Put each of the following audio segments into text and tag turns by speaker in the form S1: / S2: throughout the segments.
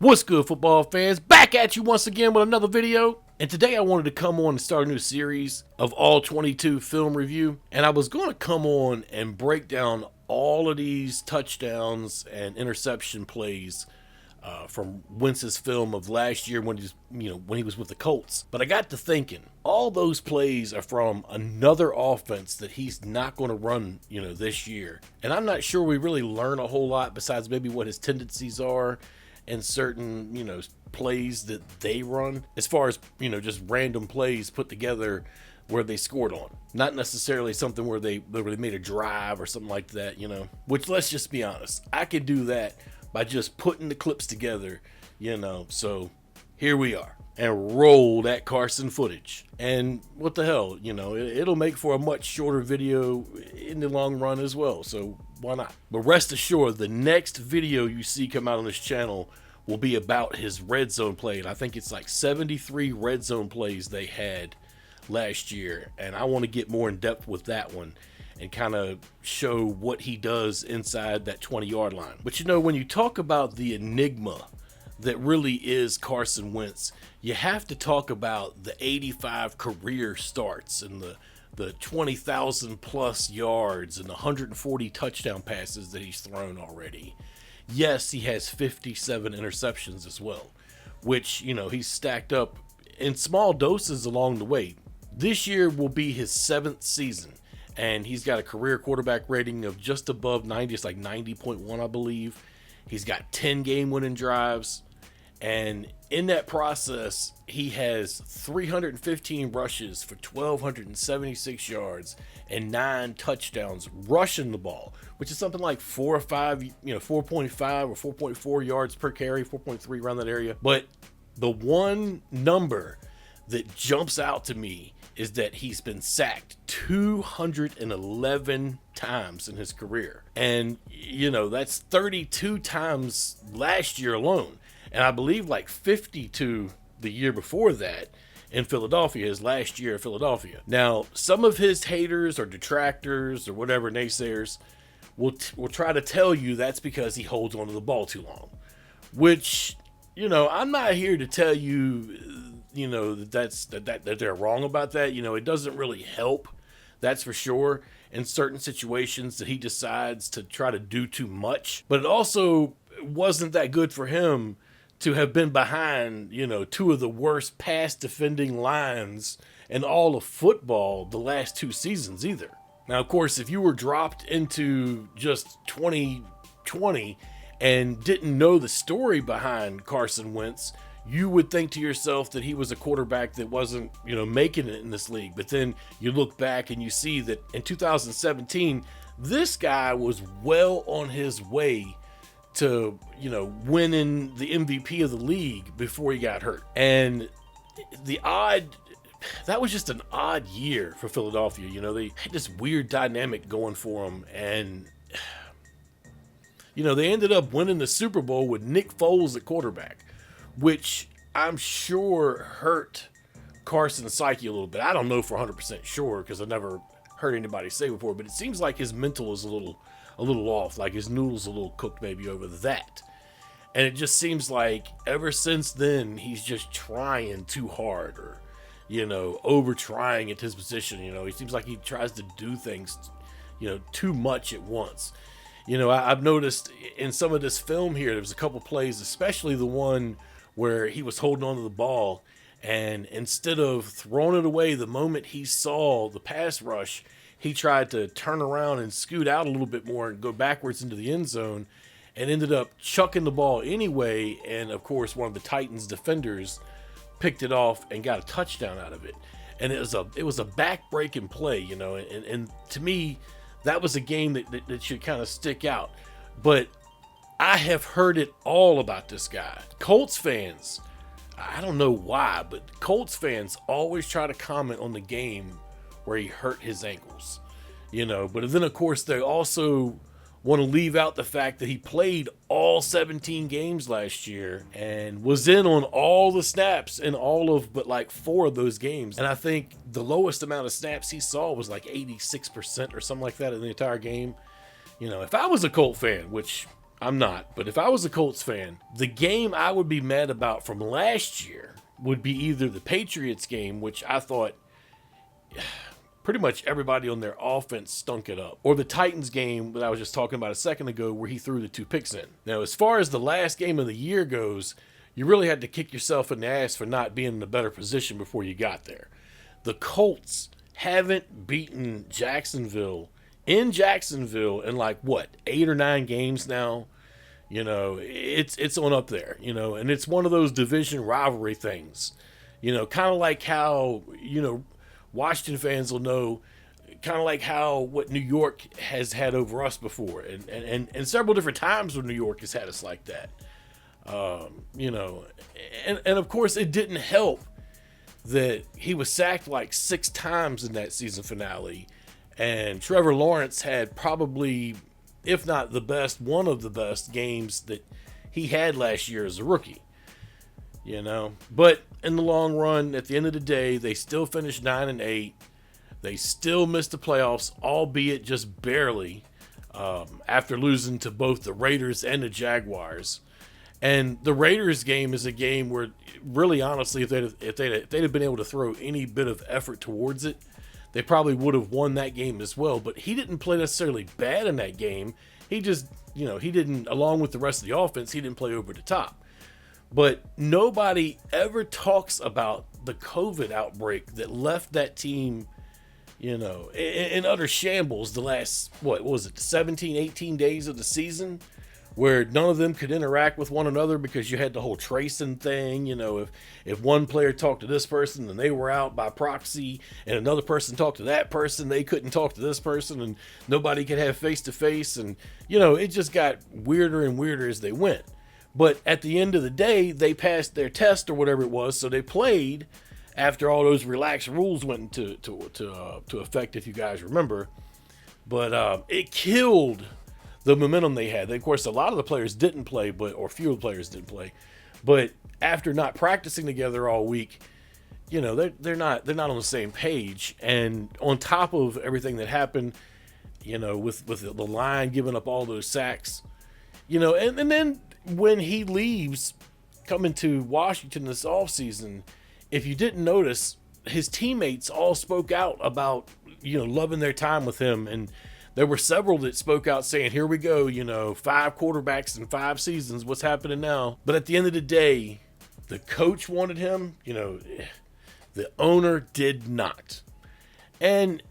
S1: What's good, football fans? Back at you once again with another video. And today I wanted to come on and start a new series of All-22 film review. And I was going to come on and break down all of these touchdowns and interception plays from Wentz's film of last year when he was with the Colts. But I got to thinking, all those plays are from another offense that he's not going to run, this year. And I'm not sure we really learn a whole lot besides maybe what his tendencies are and certain, plays that they run, as far as, just random plays put together where they scored on. Not necessarily something where they made a drive or something like that, which, let's just be honest, I can do that by just putting the clips together, so here we are. And roll that Carson footage. And what the hell, it'll make for a much shorter video in the long run as well, so why not? But rest assured, the next video you see come out on this channel will be about his red zone play. And I think it's like 73 red zone plays they had last year. And I want to get more in depth with that one and kind of show what he does inside that 20-yard line. But when you talk about the enigma that really is Carson Wentz, you have to talk about the 85 career starts and the 20,000 plus yards and the 140 touchdown passes that he's thrown already. Yes, he has 57 interceptions as well, which, he's stacked up in small doses along the way. This year will be his 7th season, and he's got a career quarterback rating of just above 90. It's like 90.1, I believe. He's got 10 game-winning drives. And in that process, he has 315 rushes for 1,276 yards and 9 touchdowns rushing the ball, which is something like 4 or 5, 4.5 or 4.4 yards per carry, 4.3 around that area. But the one number that jumps out to me is that he's been sacked 211 times in his career. And, that's 32 times last year alone. And I believe like 52 the year before that in Philadelphia, his last year in Philadelphia. Now, some of his haters or detractors or whatever, naysayers, will try to tell you that's because he holds onto the ball too long. Which, I'm not here to tell you, that they're wrong about that. It doesn't really help, that's for sure, in certain situations that he decides to try to do too much. But it also wasn't that good for him to have been behind, 2 of the worst pass defending lines in all of football the last 2 seasons either. Now, of course, if you were dropped into just 2020 and didn't know the story behind Carson Wentz, you would think to yourself that he was a quarterback that wasn't, making it in this league. But then you look back and you see that in 2017, this guy was well on his way to, winning the MVP of the league before he got hurt. And that was just an odd year for Philadelphia. They had this weird dynamic going for them. And, they ended up winning the Super Bowl with Nick Foles at quarterback, which I'm sure hurt Carson's psyche a little bit. I don't know for 100% sure because I've never heard anybody say before, but it seems like his mental is a little off, like his noodles a little cooked maybe over that. And it just seems like ever since then he's just trying too hard, or over trying at his position. He seems like he tries to do things too much at once. I've noticed in some of this film here, there was a couple plays, especially the one where he was holding on to the ball, and instead of throwing it away the moment he saw the pass rush, he tried to turn around and scoot out a little bit more and go backwards into the end zone, and ended up chucking the ball anyway. And of course, one of the Titans defenders picked it off and got a touchdown out of it. And it was a back-breaking play, and to me, that was a game that should kind of stick out. But I have heard it all about this guy. Colts fans, I don't know why, but Colts fans always try to comment on the game where he hurt his ankles, but then of course they also want to leave out the fact that he played all 17 games last year and was in on all the snaps in all of but like 4 of those games. And I think the lowest amount of snaps he saw was like 86% or something like that in the entire game. If I was a Colt fan, which I'm not. But if I was a Colts fan, the game I would be mad about from last year would be either the Patriots game, which I thought pretty much everybody on their offense stunk it up, or the Titans game that I was just talking about a second ago where he threw the 2 picks in. Now, as far as the last game of the year goes, you really had to kick yourself in the ass for not being in a better position before you got there. The Colts haven't beaten Jacksonville in like, what, 8 or 9 games now? You know, it's on up there, you know, and it's one of those division rivalry things, you know, kind of like how, you know, Washington fans will know, kind of like how what New York has had over us before, and several different times when New York has had us like that. You know, and of course it didn't help that he was sacked like 6 times in that season finale, and Trevor Lawrence had probably, if not the best, one of the best games that he had last year as a rookie. You know, but in the long run, at the end of the day, they still finished 9-8. They still missed the playoffs, albeit just barely, after losing to both the Raiders and the Jaguars. And the Raiders game is a game where, really, honestly, if they'd have been able to throw any bit of effort towards it, they probably would have won that game as well. But he didn't play necessarily bad in that game. He just, you know, he didn't, along with the rest of the offense, he didn't play over the top. But nobody ever talks about the COVID outbreak that left that team, you know, in utter shambles the last, what was it, 17, 18 days of the season, where none of them could interact with one another because you had the whole tracing thing. You know, if one player talked to this person, then they were out by proxy, and another person talked to that person, they couldn't talk to this person, and nobody could have face-to-face. And, you know, it just got weirder and weirder as they went. But at the end of the day, they passed their test or whatever it was, so they played after all those relaxed rules went into effect, if you guys remember. But it killed the momentum they had. Of course, a lot of the players didn't play, or fewer players didn't play. But after not practicing together all week, you know, they're not on the same page. And on top of everything that happened, you know, with the line giving up all those sacks, you know, and then when he leaves, coming to Washington this offseason, if you didn't notice, his teammates all spoke out about, you know, loving their time with him. And there were several that spoke out saying, here we go, you know, 5 quarterbacks in 5 seasons, what's happening now? But at the end of the day, the coach wanted him, you know, the owner did not. And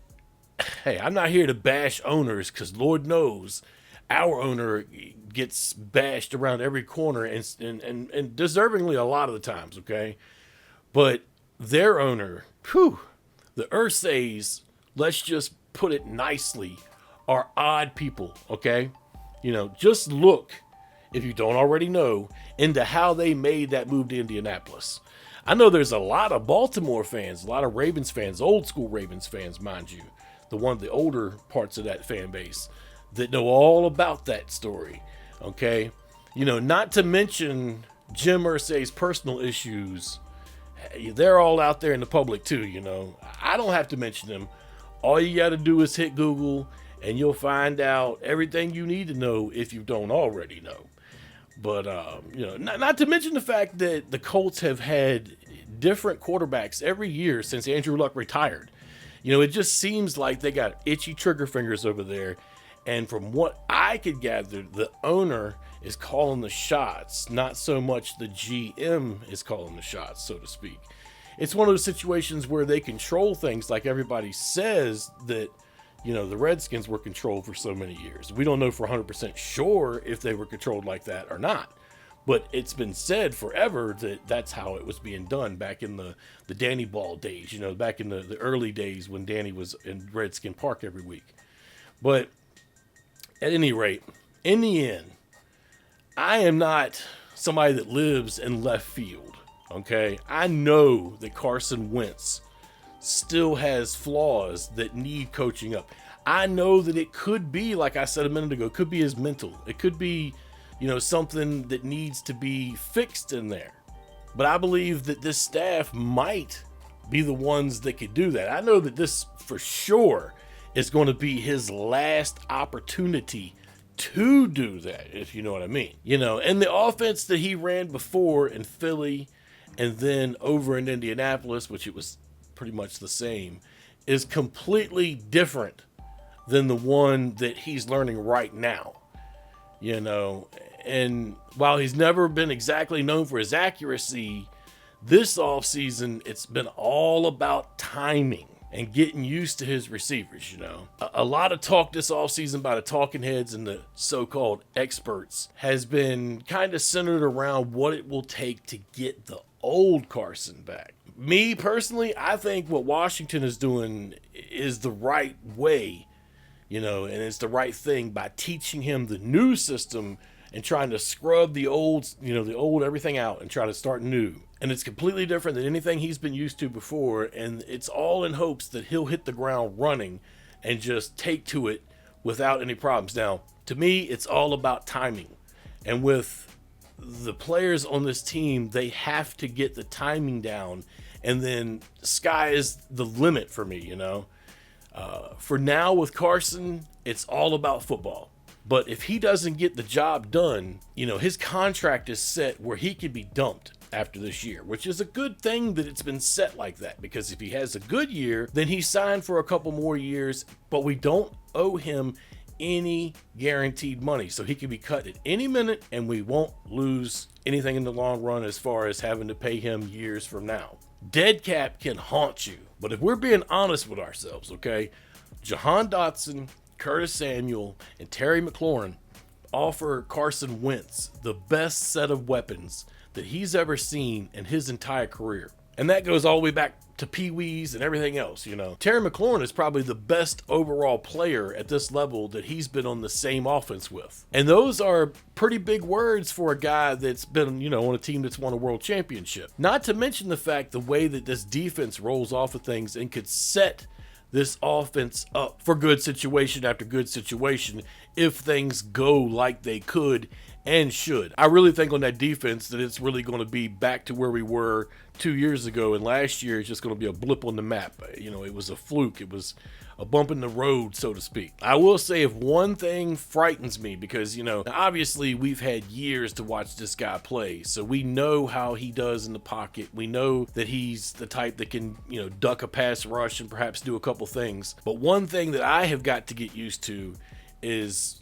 S1: hey, I'm not here to bash owners, because Lord knows our owner gets bashed around every corner, and deservingly a lot of the times, okay? But their owner, the Ursays, let's just put it nicely, are odd people, okay? You know, just look, if you don't already know, into how they made that move to Indianapolis. I know there's a lot of Baltimore fans, a lot of Ravens fans, old school Ravens fans, mind you, the older parts of that fan base, that know all about that story, okay? You know, not to mention Jim Irsay's personal issues. They're all out there in the public too, you know. I don't have to mention them. All you got to do is hit Google, and you'll find out everything you need to know if you don't already know. But, you know, not to mention the fact that the Colts have had different quarterbacks every year since Andrew Luck retired. You know, it just seems like they got itchy trigger fingers over there. And from what I could gather, the owner is calling the shots, not so much the GM is calling the shots, so to speak. It's one of those situations where they control things, like everybody says that, you know, the Redskins were controlled for so many years. We don't know for 100% sure if they were controlled like that or not. But it's been said forever that that's how it was being done back in the Danny Ball days, you know, back in the early days when Danny was in Redskin Park every week. But at any rate, in the end, I am not somebody that lives in left field, okay? I know that Carson Wentz still has flaws that need coaching up. I know that it could be, like I said a minute ago, it could be his mental. It could be, you know, something that needs to be fixed in there. But I believe that this staff might be the ones that could do that. I know that this for sure is going to be his last opportunity to do that, if you know what I mean. And the offense that he ran before in Philly and then over in Indianapolis, which it was pretty much the same, is completely different than the one that he's learning right now. And while he's never been exactly known for his accuracy, this offseason, it's been all about timing and getting used to his receivers. A lot of talk this offseason by the talking heads and the so-called experts has been kind of centered around what it will take to get the old Carson back. Me personally, I think what Washington is doing is the right way, and it's the right thing by teaching him the new system and trying to scrub the old, the old everything out and try to start new. And it's completely different than anything he's been used to before. And it's all in hopes that he'll hit the ground running and just take to it without any problems. Now, to me, it's all about timing. And with the players on this team, they have to get the timing down. And then sky is the limit for me, For now with Carson, it's all about football. But if he doesn't get the job done, his contract is set where he could be dumped after this year, which is a good thing that it's been set like that, because if he has a good year, then he's signed for a couple more years, but we don't owe him any guaranteed money. So he can be cut at any minute and we won't lose anything in the long run as far as having to pay him years from now. Dead cap can haunt you, but if we're being honest with ourselves, okay, Jahan Dotson, Curtis Samuel, and Terry McLaurin offer Carson Wentz the best set of weapons that he's ever seen in his entire career. And that goes all the way back to Pee-wees and everything else, Terry McLaurin is probably the best overall player at this level that he's been on the same offense with. And those are pretty big words for a guy that's been, on a team that's won a world championship. Not to mention the fact the way that this defense rolls off of things and could set this offense up for good situation after good situation if things go like they could and should. I really think on that defense that it's really going to be back to where we were 2 years ago, and last year it's just going to be a blip on the map. It was a fluke. It was a bump in the road, so to speak. I will say if one thing frightens me, because, obviously we've had years to watch this guy play, so we know how he does in the pocket. We know that he's the type that can, duck a pass rush and perhaps do a couple things. But one thing that I have got to get used to is,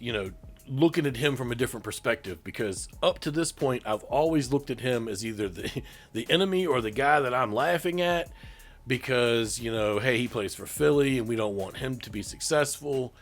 S1: looking at him from a different perspective, because up to this point, I've always looked at him as either the enemy or the guy that I'm laughing at, because, hey, he plays for Philly and we don't want him to be successful.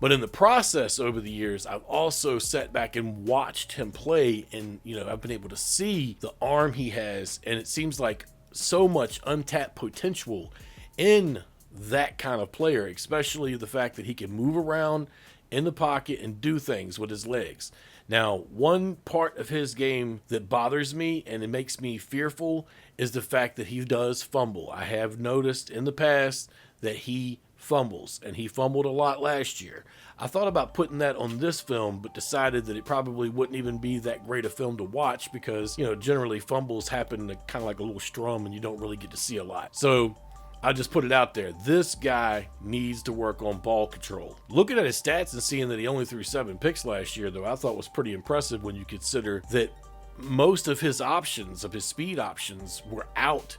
S1: But in the process over the years, I've also sat back and watched him play, and, I've been able to see the arm he has, and it seems like so much untapped potential in that kind of player, especially the fact that he can move around in the pocket and do things with his legs. Now, one part of his game that bothers me and it makes me fearful is the fact that he does fumble. I have noticed in the past that he fumbles, and he fumbled a lot last year. I thought about putting that on this film, but decided that it probably wouldn't even be that great a film to watch because, generally fumbles happen kind of like a little strum and you don't really get to see a lot. So I just put it out there. This guy needs to work on ball control. Looking at his stats and seeing that he only threw 7 picks last year, though, I thought was pretty impressive when you consider that most of his options, of his speed options, were out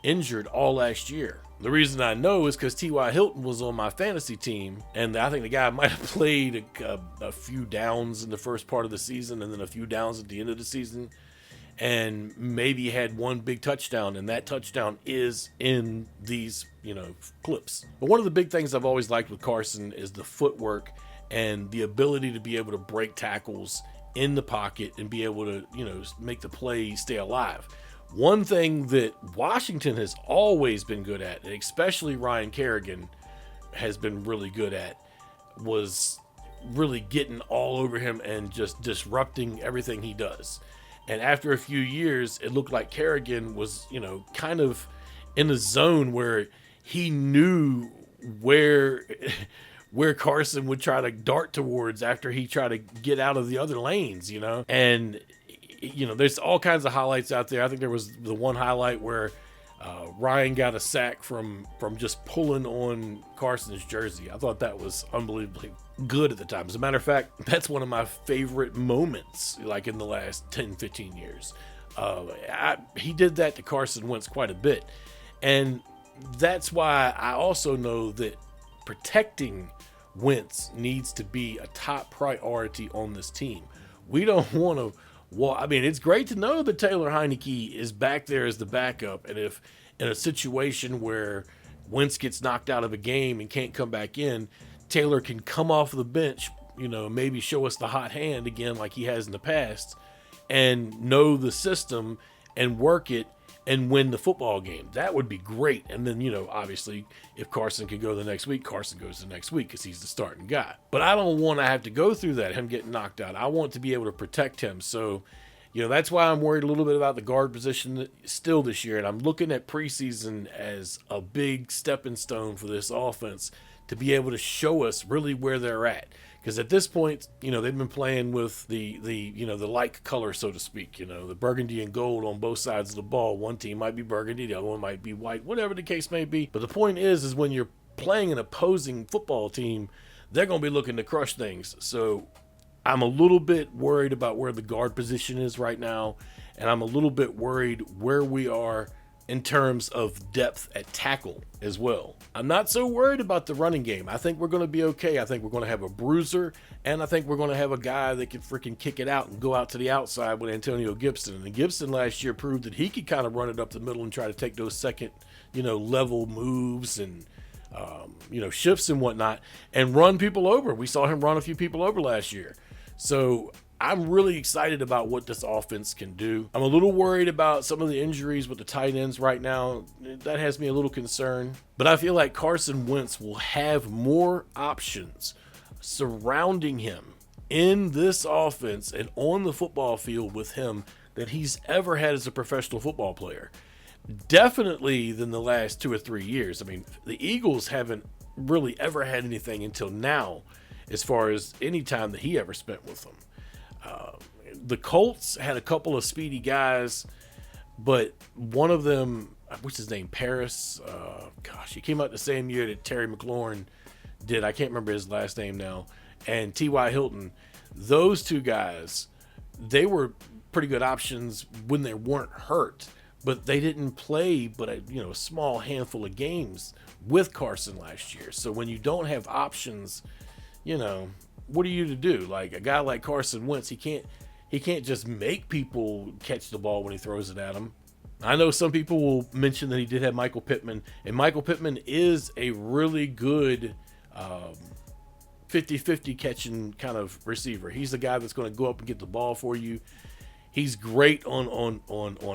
S1: injured all last year. The reason I know is because T.Y. Hilton was on my fantasy team, and I think the guy might have played a few downs in the first part of the season and then a few downs at the end of the season, and maybe had one big touchdown, and that touchdown is in these, clips. But one of the big things I've always liked with Carson is the footwork and the ability to be able to break tackles in the pocket and be able to, make the play stay alive. One thing that Washington has always been good at, and especially Ryan Kerrigan has been really good at, was really getting all over him and just disrupting everything he does. And after a few years, it looked like Kerrigan was, kind of in a zone where he knew where Carson would try to dart towards after he tried to get out of the other lanes, And, there's all kinds of highlights out there. I think there was the one highlight where Ryan got a sack from just pulling on Carson's jersey. I thought that was unbelievably good at the time. As a matter of fact, that's one of my favorite moments, like in the last 10, 15 years. He did that to Carson Wentz quite a bit. And that's why I also know that protecting Wentz needs to be a top priority on this team. We don't want to, well, I mean, it's great to know that Taylor Heinicke is back there as the backup. And if in a situation where Wentz gets knocked out of a game and can't come back in, Taylor can come off the bench, maybe show us the hot hand again like he has in the past, and know the system and work it and win the football game. That would be great. And then, obviously, if Carson can go the next week, Carson goes the next week because he's the starting guy. But I don't want to have to go through that, him getting knocked out. I want to be able to protect him. So, that's why I'm worried a little bit about the guard position still this year. And I'm looking at preseason as a big stepping stone for this offense to be able to show us really where they're at. Because at this point, they've been playing with the like color, so to speak, the burgundy and gold on both sides of the ball. One team might be burgundy, the other one might be white, whatever the case may be. But the point is when you're playing an opposing football team, they're going to be looking to crush things. So I'm a little bit worried about where the guard position is right now. And I'm a little bit worried where we are in terms of depth at tackle as well. I'm not so worried about the running game. I think we're going to be okay. I think we're going to have a bruiser, and I think we're going to have a guy that can freaking kick it out and go out to the outside with Antonio Gibson. And Gibson last year proved that he could kind of run it up the middle and try to take those second, level moves and, shifts and whatnot and run people over. We saw him run a few people over last year. So I'm really excited about what this offense can do. I'm a little worried about some of the injuries with the tight ends right now. That has me a little concerned. But I feel like Carson Wentz will have more options surrounding him in this offense and on the football field with him than he's ever had as a professional football player. Definitely than the last 2 or 3 years. I mean, the Eagles haven't really ever had anything until now as far as any time that he ever spent with them. The Colts had a couple of speedy guys, but one of them, what's his name, Paris? He came out the same year that Terry McLaurin did. I can't remember his last name now. And T.Y. Hilton. Those two guys, they were pretty good options when they weren't hurt, but they didn't play but a small handful of games with Carson last year. So when you don't have options, what are you to do? Like a guy like Carson Wentz, he can't just make people catch the ball when he throws it at them. I know some people will mention that he did have Michael Pittman, and Michael Pittman is a really good 50-50 catching kind of receiver. He's the guy that's going to go up and get the ball for you. He's great on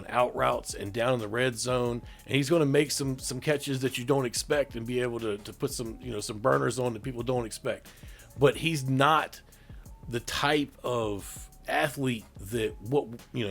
S1: out routes and down in the red zone, and he's going to make some catches that you don't expect and be able to put some burners on that people don't expect. But he's not the type of athlete that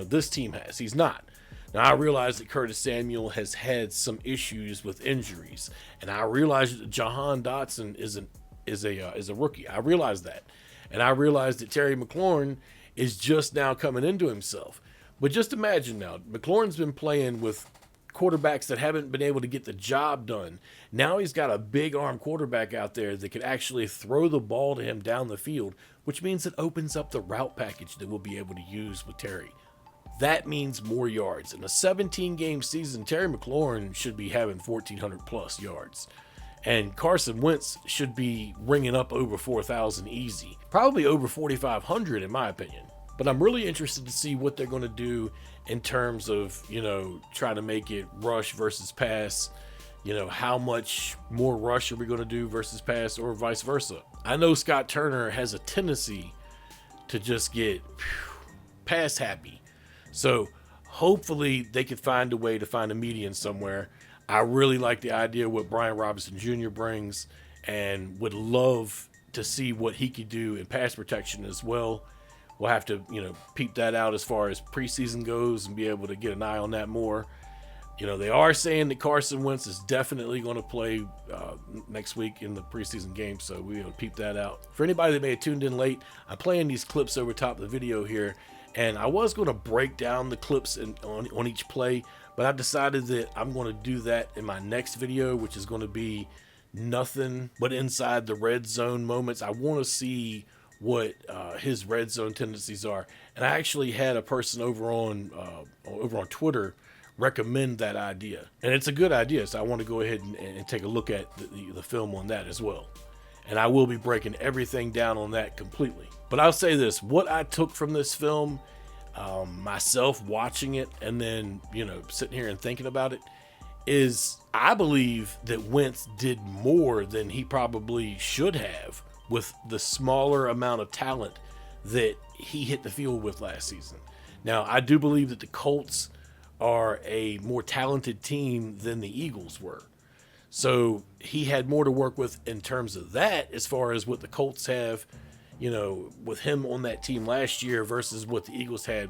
S1: this team has. He's not. Now I realize that Curtis Samuel has had some issues with injuries, and I realize that Jahan Dotson is a rookie. I realize that, and I realize that Terry McLaurin is just now coming into himself. But just imagine now, McLaurin's been playing with quarterbacks that haven't been able to get the job done. Now he's got a big arm quarterback out there that can actually throw the ball to him down the field, which means it opens up the route package that we'll be able to use with Terry. That means more yards. In a 17-game season, Terry McLaurin should be having 1,400 plus yards. And Carson Wentz should be ringing up over 4,000 easy. Probably over 4,500 in my opinion. But I'm really interested to see what they're going to do in terms of, trying to make it rush versus pass. How much more rush are we going to do versus pass or vice versa? I know Scott Turner has a tendency to just get pass happy. So hopefully they could find a way to find a median somewhere. I really like the idea of what Brian Robinson Jr. brings and would love to see what he could do in pass protection as well. We'll have to, peep that out as far as preseason goes and be able to get an eye on that more. They are saying that Carson Wentz is definitely going to play next week in the preseason game, so we'll peep that out. For anybody that may have tuned in late, I'm playing these clips over top of the video here, and I was going to break down the clips on each play, but I decided that I'm going to do that in my next video, which is going to be nothing but inside the red zone moments. I want to see what his red zone tendencies are. And I actually had a person over on Twitter recommend that idea, and it's a good idea. So I want to go ahead and take a look at the film on that as well. And I will be breaking everything down on that completely. But I'll say this: what I took from this film, myself watching it and then sitting here and thinking about it, is I believe that Wentz did more than he probably should have with the smaller amount of talent that he hit the field with last season. Now, I do believe that the Colts are a more talented team than the Eagles were. So he had more to work with in terms of that, as far as what the Colts have, with him on that team last year versus what the Eagles had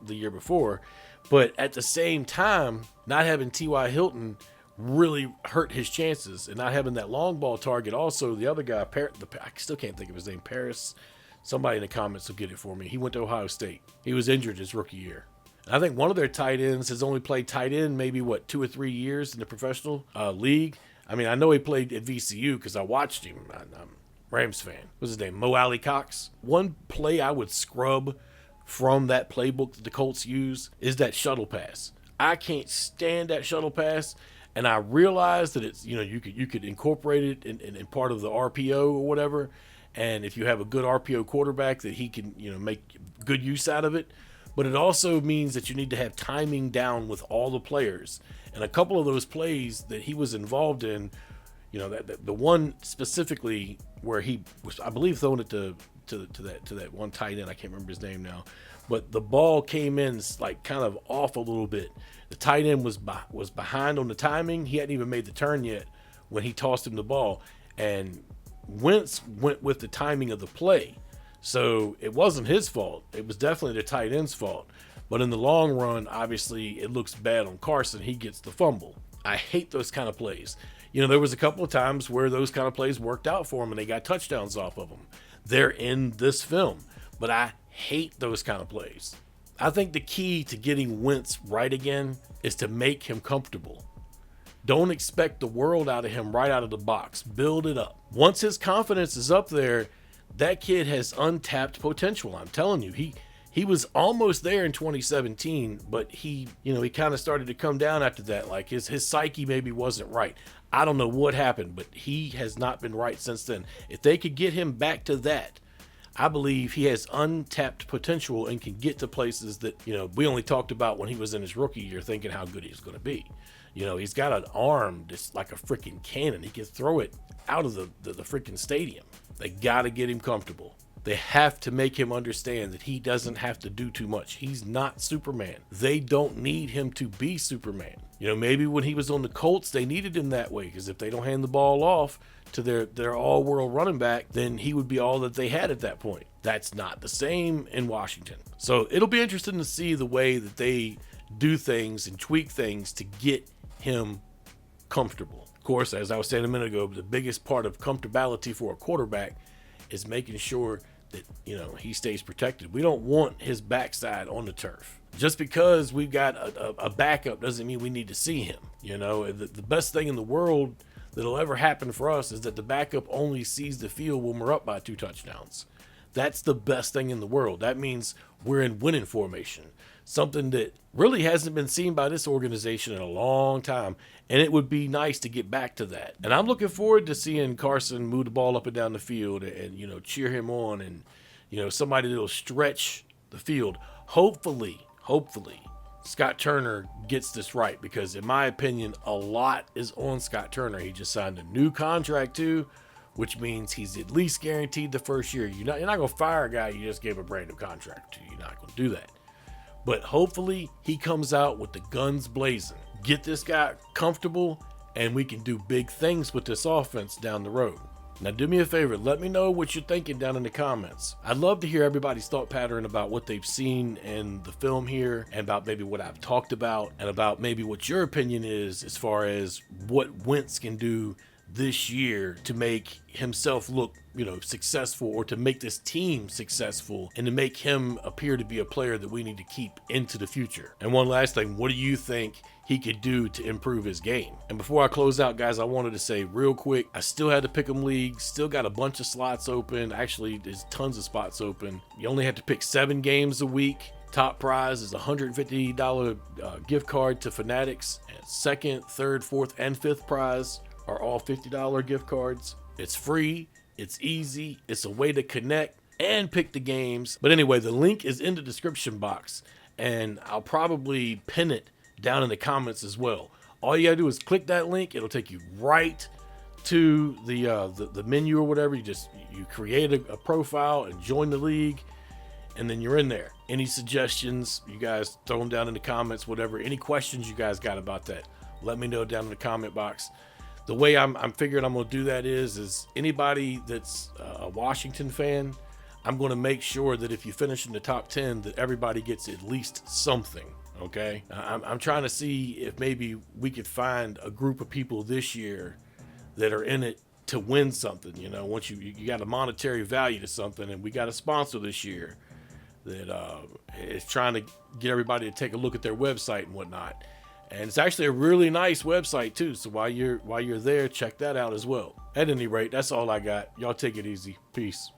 S1: the year before. But at the same time, not having T.Y. Hilton really hurt his chances, and not having that long ball target. Also, the other guy, I still can't think of his name, Paris. Somebody in the comments will get it for me. He went to Ohio State. He was injured his rookie year. And I think one of their tight ends has only played tight end maybe, 2 or 3 years in the professional league. I mean, I know he played at VCU because I watched him. I'm a Rams fan. What's his name? Allie-Cox. One play I would scrub from that playbook that the Colts use is that shuttle pass. I can't stand that shuttle pass. And I realized that it's, you could incorporate it in part of the RPO or whatever. And if you have a good RPO quarterback, that he can, make good use out of it. But it also means that you need to have timing down with all the players. And a couple of those plays that he was involved in, that the one specifically where he was, I believe, throwing it to that one tight end. I can't remember his name now, but the ball came in like kind of off a little bit. The tight end was behind on the timing. He hadn't even made the turn yet when he tossed him the ball, and Wentz went with the timing of the play. So it wasn't his fault. It was definitely the tight end's fault. But in the long run, obviously, it looks bad on Carson. He gets the fumble. I hate those kind of plays. There was a couple of times where those kind of plays worked out for him and they got touchdowns off of them. They're in this film. But I hate those kind of plays. I think the key to getting Wentz right again is to make him comfortable. Don't expect the world out of him right out of the box. Build it up. Once his confidence is up there, that kid has untapped potential. I'm telling you, he was almost there in 2017, but he kind of started to come down after that. Like his psyche maybe wasn't right. I don't know what happened, but he has not been right since then. If they could get him back to that, I believe he has untapped potential and can get to places that, we only talked about when he was in his rookie year, thinking how good he's going to be. He's got an arm that's like a freaking cannon. He can throw it out of the freaking stadium. They got to get him comfortable. They have to make him understand that he doesn't have to do too much. He's not Superman. They don't need him to be Superman. Maybe when he was on the Colts, they needed him that way, because if they don't hand the ball off to their all-world running back, then he would be all that they had at that point. That's not the same in Washington. So it'll be interesting to see the way that they do things and tweak things to get him comfortable. Of course, as I was saying a minute ago, the biggest part of comfortability for a quarterback is making sure that, he stays protected. We don't want his backside on the turf. Just because we've got a backup doesn't mean we need to see him. The best thing in the world that'll ever happen for us is that the backup only sees the field when we're up by 2 touchdowns. That's the best thing in the world. That means we're in winning formation, something that really hasn't been seen by this organization in a long time, and it would be nice to get back to that. And I'm looking forward to seeing Carson move the ball up and down the field and cheer him on, and somebody that'll stretch the field. Hopefully Scott Turner gets this right, because in my opinion, a lot is on Scott Turner. He just signed a new contract too, which means he's at least guaranteed the first year. You're not going to fire a guy you just gave a brand new contract to. You're not going to do that. But hopefully he comes out with the guns blazing. Get this guy comfortable, and we can do big things with this offense down the road. Now do me a favor, let me know what you're thinking down in the comments. I'd love to hear everybody's thought pattern about what they've seen in the film here, and about maybe what I've talked about, and about maybe what your opinion is as far as what Wentz can do this year to make himself look, successful, or to make this team successful, and to make him appear to be a player that we need to keep into the future? And one last thing, what do you think he could do to improve his game? And before I close out, guys, I wanted to say real quick, I still had to pick 'em league, still got a bunch of slots open. Actually, there's tons of spots open. You only have to pick 7 games a week. Top prize is a $150 gift card to Fanatics. And second, third, fourth, and fifth prize are all $50 gift cards. It's free, it's easy, it's a way to connect and pick the games. But anyway, the link is in the description box, and I'll probably pin it down in the comments as well. All you gotta do is click that link. It'll take you right to the menu or whatever. You create a profile and join the league, and then you're in there. Any suggestions, you guys throw them down in the comments, whatever. Any questions you guys got about that, let me know down in the comment box. The way I'm figuring I'm going to do that is anybody that's a Washington fan, I'm going to make sure that if you finish in the top 10, that everybody gets at least something, okay? I'm trying to see if maybe we could find a group of people this year that are in it to win something. Once you got a monetary value to something, and we got a sponsor this year that is trying to get everybody to take a look at their website and whatnot. And it's actually a really nice website too. So while you're there, check that out as well. At any rate, that's all I got. Y'all take it easy. Peace.